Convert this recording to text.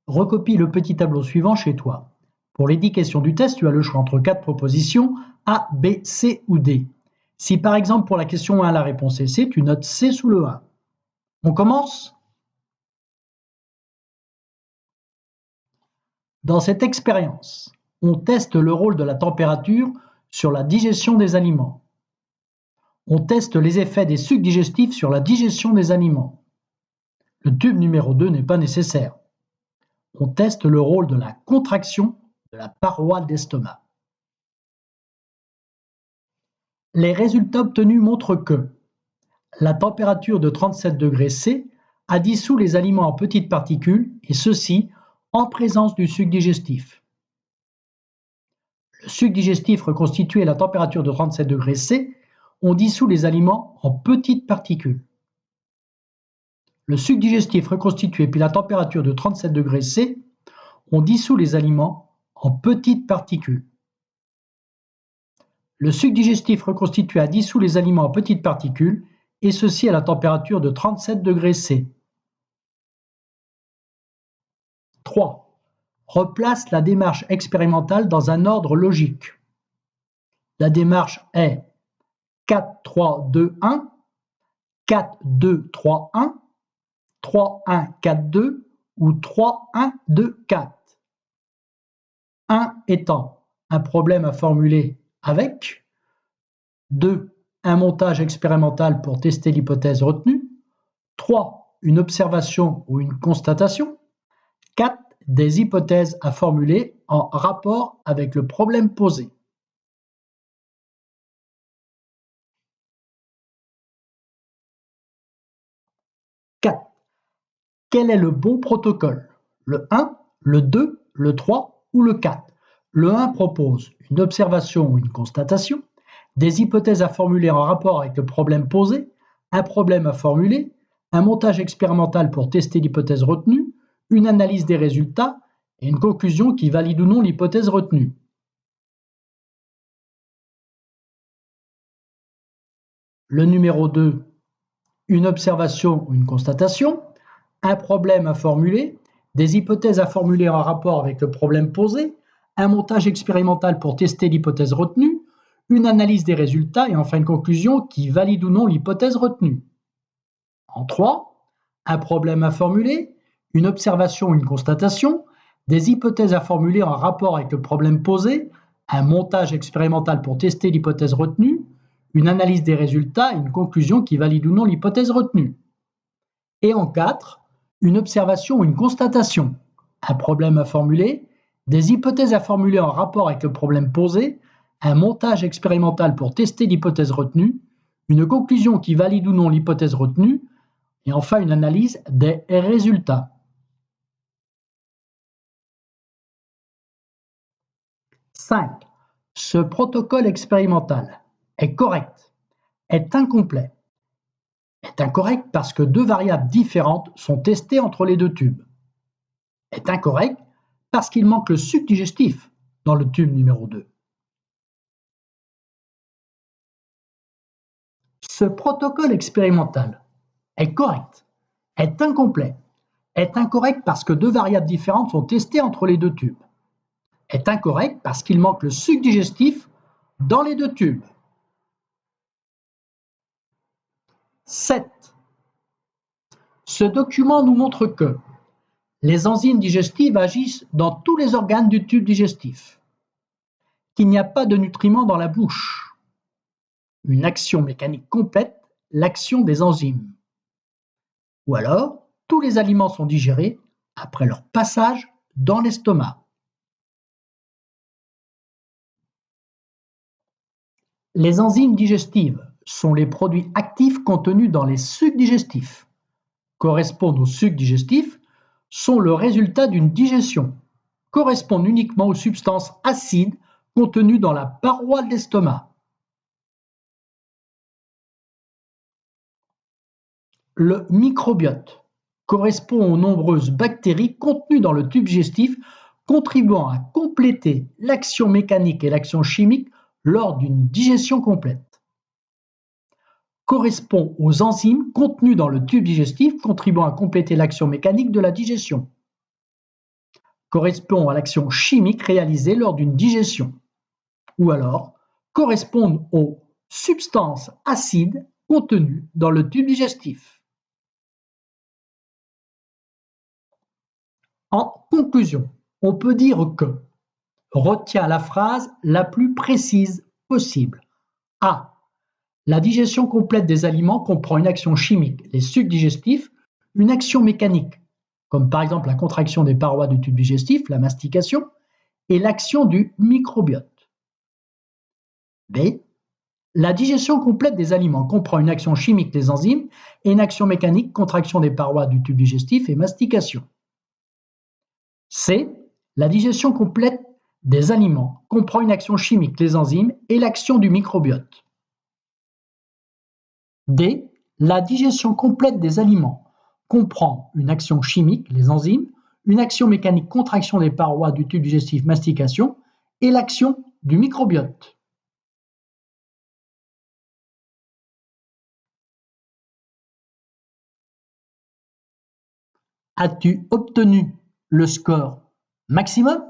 Recopie le petit tableau suivant chez toi. Pour les 10 questions du test, tu as le choix entre 4 propositions A, B, C ou D. Si par exemple pour la question 1 la réponse est C, tu notes C sous le 1. On commence? Dans cette expérience, on teste le rôle de la température sur la digestion des aliments. On teste les effets des sucs digestifs sur la digestion des aliments. Le tube numéro 2 n'est pas nécessaire. On teste le rôle de la contraction de la paroi d'estomac. Les résultats obtenus montrent que la température de 37 degrés C a dissous les aliments en petites particules, et ceci en présence du suc digestif. Le suc digestif reconstitué à la température de 37 degrés C ont dissous les aliments en petites particules. Le suc digestif reconstitué puis la température de 37 degrés C ont dissous les aliments en petites particules. Le suc digestif reconstitué a dissous les aliments en petites particules, et ceci à la température de 37 degrés C. 3. Replace la démarche expérimentale dans un ordre logique. La démarche est 4, 3, 2, 1, 4, 2, 3, 1, 3, 1, 4, 2 ou 3, 1, 2, 4. 1 étant un problème à formuler avec, 2, un montage expérimental pour tester l'hypothèse retenue, 3, une observation ou une constatation, 4, des hypothèses à formuler en rapport avec le problème posé. Quel est le bon protocole? Le 1, le 2, le 3 ou le 4? Le 1 propose une observation ou une constatation, des hypothèses à formuler en rapport avec le problème posé, un problème à formuler, un montage expérimental pour tester l'hypothèse retenue, une analyse des résultats et une conclusion qui valide ou non l'hypothèse retenue. Le numéro 2, une observation ou une constatation, un problème à formuler, des hypothèses à formuler en rapport avec le problème posé, un montage expérimental pour tester l'hypothèse retenue, une analyse des résultats et enfin une conclusion qui valide ou non l'hypothèse retenue. En 3, un problème à formuler, une observation ou une constatation, des hypothèses à formuler en rapport avec le problème posé, un montage expérimental pour tester l'hypothèse retenue, une analyse des résultats et une conclusion qui valide ou non l'hypothèse retenue. Et en 4, une observation ou une constatation, un problème à formuler, des hypothèses à formuler en rapport avec le problème posé, un montage expérimental pour tester l'hypothèse retenue, une conclusion qui valide ou non l'hypothèse retenue, et enfin une analyse des résultats. 5. Ce protocole expérimental est correct, est incomplet. Est incorrect parce que 2 variables différentes sont testées entre les 2 tubes. Est incorrect parce qu'il manque le suc digestif dans le tube numéro 2. Ce protocole expérimental est correct, est incomplet, est incorrect parce que 2 variables différentes sont testées entre les 2 tubes. Est incorrect parce qu'il manque le suc digestif dans les 2 tubes. 7. Ce document nous montre que les enzymes digestives agissent dans tous les organes du tube digestif, qu'il n'y a pas de nutriments dans la bouche, une action mécanique complète l'action des enzymes, ou alors tous les aliments sont digérés après leur passage dans l'estomac. Les enzymes digestives sont les produits actifs contenus dans les sucs digestifs, correspondent aux sucs digestifs, sont le résultat d'une digestion, correspondent uniquement aux substances acides contenues dans la paroi de l'estomac. Le microbiote correspond aux nombreuses bactéries contenues dans le tube digestif, contribuant à compléter l'action mécanique et l'action chimique lors d'une digestion complète. Correspond aux enzymes contenues dans le tube digestif, contribuant à compléter l'action mécanique de la digestion. correspond à l'action chimique réalisée lors d'une digestion, ou alors correspondent aux substances acides contenues dans le tube digestif. En conclusion, on peut dire que retiens la phrase la plus précise possible. A. La digestion complète des aliments comprend une action chimique, les sucs digestifs, une action mécanique, comme par exemple la contraction des parois du tube digestif, la mastication, et l'action du microbiote. B. La digestion complète des aliments comprend une action chimique, les enzymes, et une action mécanique, contraction des parois du tube digestif et mastication. C. La digestion complète des aliments comprend une action chimique, les enzymes, et l'action du microbiote. D. La digestion complète des aliments comprend une action chimique, les enzymes, une action mécanique, contraction des parois du tube digestif, mastication, et l'action du microbiote. As-tu obtenu le score maximum?